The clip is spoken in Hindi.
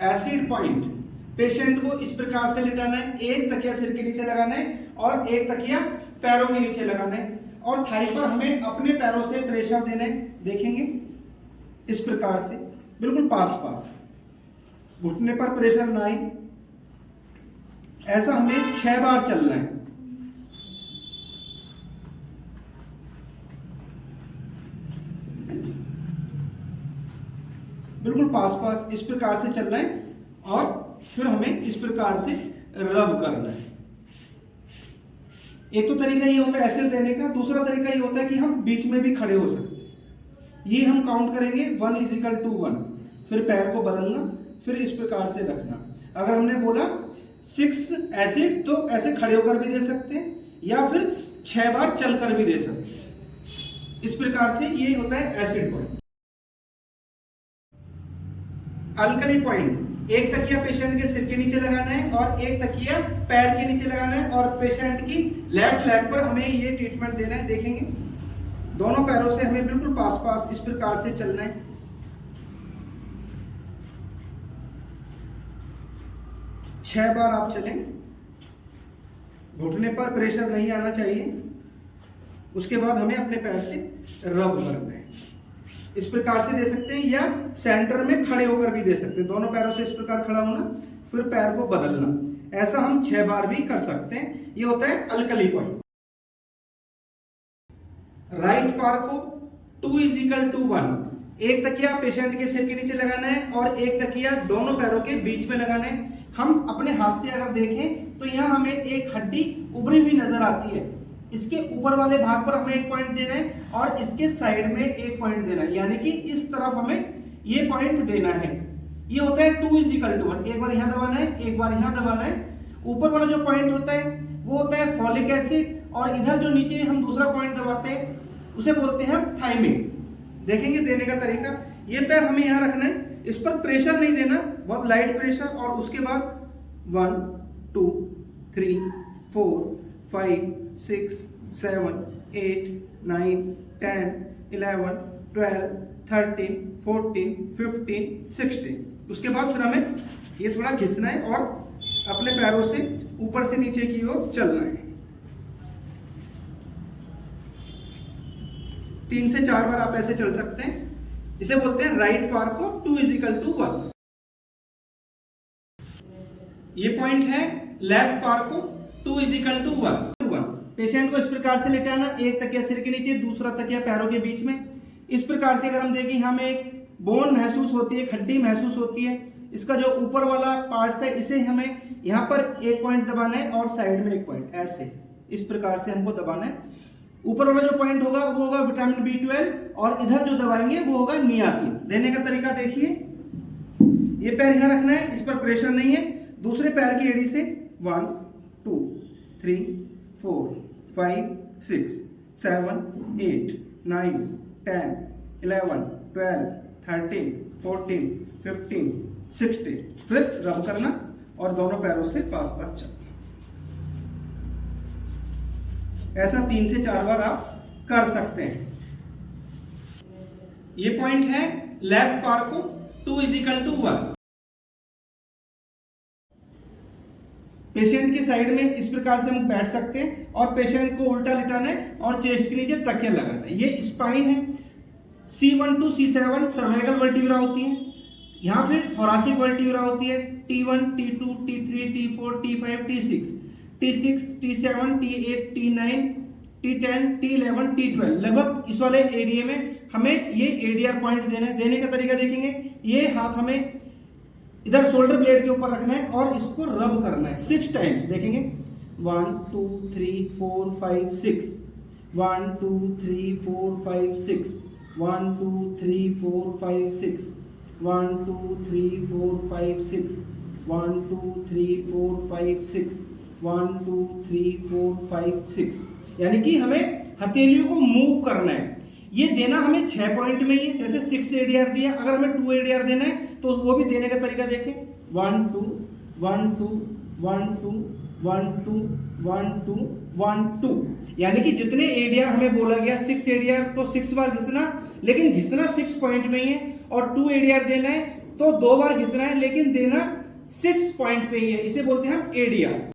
Acid point. पेशेंट को इस प्रकार से लिटाना है, एक तकिया सिर के नीचे लगाना है और एक तकिया पैरों के नीचे लगाना है और थाई पर हमें अपने पैरों से प्रेशर देना है। देखेंगे इस प्रकार से बिल्कुल पास पास, घुटने पर प्रेशर ना आए। ऐसा हमें 6 बार चलना है। बिल्कुल पास पास इस प्रकार से चलना है और फिर हमें इस प्रकार से रब करना है। एक तो तरीका ये होता है एसिड देने का, दूसरा तरीका ये होता है कि हम बीच में भी खड़े हो सकते हैं। ये हम काउंट करेंगे 1 = 1, फिर पैर को बदलना, फिर इस प्रकार से रखना। अगर हमने बोला 6 एसिड तो ऐसे खड़े होकर भी दे सकते हैं या फिर 6 बार चलकर भी दे सकते हैं। इस प्रकार से ये होता है एसिड पॉइंट। अल्कली पॉइंट, एक तकिया पेशेंट के सिर के नीचे लगाना है और एक तकिया पैर के नीचे लगाना है और पेशेंट की लेफ्ट लेग पर हमें ये ट्रीटमेंट देना है। देखेंगे दोनों पैरों से हमें बिल्कुल पास पास इस प्रकार से चलना है। छह बार आप चलें, घुटने पर प्रेशर नहीं आना चाहिए। उसके बाद हमें अपने पैर से रब करना है। इस प्रकार से दे सकते हैं या सेंटर में खड़े होकर भी दे सकते हैं। दोनों पैरों से इस प्रकार खड़ा होना, फिर पैर को बदलना। ऐसा हम 6 बार भी कर सकते हैं। ये होता है अल्कली पॉइंट। राइट पार को 2 = 1, एक तकिया पेशेंट के सिर के नीचे लगाना है और एक तकिया दोनों पैरों के बीच में लगाना है। हम अपने हाथ से अगर देखें तो यहाँ हमें एक हड्डी उभरी हुई नजर आती है। इसके ऊपर वाले भाग पर हमें 1 पॉइंट देना है और इसके साइड में 1 पॉइंट देना है, यानी कि इस तरफ हमें ये पॉइंट देना है। ये होता है 2 = 1, एक बार यहाँ दबाना है, एक बार यहाँ दबाना है। ऊपर वाला जो पॉइंट होता है वो होता है फॉलिक एसिड और इधर जो नीचे हम दूसरा पॉइंट दबाते हैं उसे बोलते हैं हम थाइमिन। देखेंगे देने का तरीका। ये पैर हमें यहाँ रखना है, इस पर प्रेशर नहीं देना, बहुत लाइट प्रेशर। और उसके बाद 1 2 3 4 5 6 7 8 9 10 11 12 13 14 15 16। उसके बाद फिर हमें ये थोड़ा घिसना है और अपने पैरों से ऊपर से नीचे की ओर चलना है। 3 से 4 बार आप ऐसे चल सकते हैं। इसे बोलते हैं राइट पार को 2 = 1। ये पॉइंट है लेफ्ट पार को 2 = 1। पेशेंट को इस प्रकार से लेटाना, एक तकिया सिर के नीचे, दूसरा तकिया पैरों के बीच में। इस प्रकार से अगर हम देखें, हमें एक बोन महसूस होती है, हड्डी महसूस होती है। इसका जो ऊपर वाला पार्ट है इसे हमें यहाँ पर 1 पॉइंट दबाना है और साइड में 1 पॉइंट, ऐसे इस प्रकार से हमको दबाना है। ऊपर वाला जो पॉइंट होगा वो होगा विटामिन B12 और इधर जो दबाएंगे वो होगा नियासिन। देने का तरीका देखिए, ये पैर यहाँ रखना है, इस पर प्रेशर नहीं है। दूसरे पैर की एड़ी से 1 2 3 4 5 6 7 8 9 10 11 12 13 14 15 16। फिर रब करना और दोनों पैरों से पास पास चलना। ऐसा 3 से 4 बार आप कर सकते हैं। ये पॉइंट है लेफ्ट पार को 2 = 1। पेशेंट की साइड में इस प्रकार से हम बैठ सकते हैं और पेशेंट को उल्टा लिटाना है और चेस्ट के नीचे तकिया लगाना है। ये स्पाइन है। C1 to C7 cervical vertebra होती है। यहाँ फिर थोरासिक वर्टिब्रा होती है। T1 T2 T3 T4 T5 T6 T6 T7 T8 T9 T10 T11 T12। लगभग इस वाले एरिया में हमें ये ADR पॉइंट देना है। देने का तरीका देखेंगे, ये हाथ हमें इधर शोल्डर ब्लेड के ऊपर रखना है और इसको रब करना है 6 टाइम्स। देखेंगे 1 2 3 4 5 6 1 2 3 4 5 6 1 2 3 4 5 6 1 2 3 4 5 6 1 2 3 4 5 6 1 2 3 4 5 6। यानी कि हमें हथेलियों को मूव करना है। ये देना हमें 6 पॉइंट में ही है। जैसे 6 ADR दिया, अगर हमें 2 ADR देना है तो वो भी देने का तरीका देखें। 1 2 1 2 1 2 1 2 1 2 1 2। यानी कि जितने ADR हमें बोला गया 6 ADR तो 6 बार घिसना, लेकिन घिसना 6 पॉइंट में ही है और 2 ADR देना है तो 2 बार घिसना है, लेकिन देना 6 पॉइंट पे ही है, इसे बोलते हैं हम एडीआर।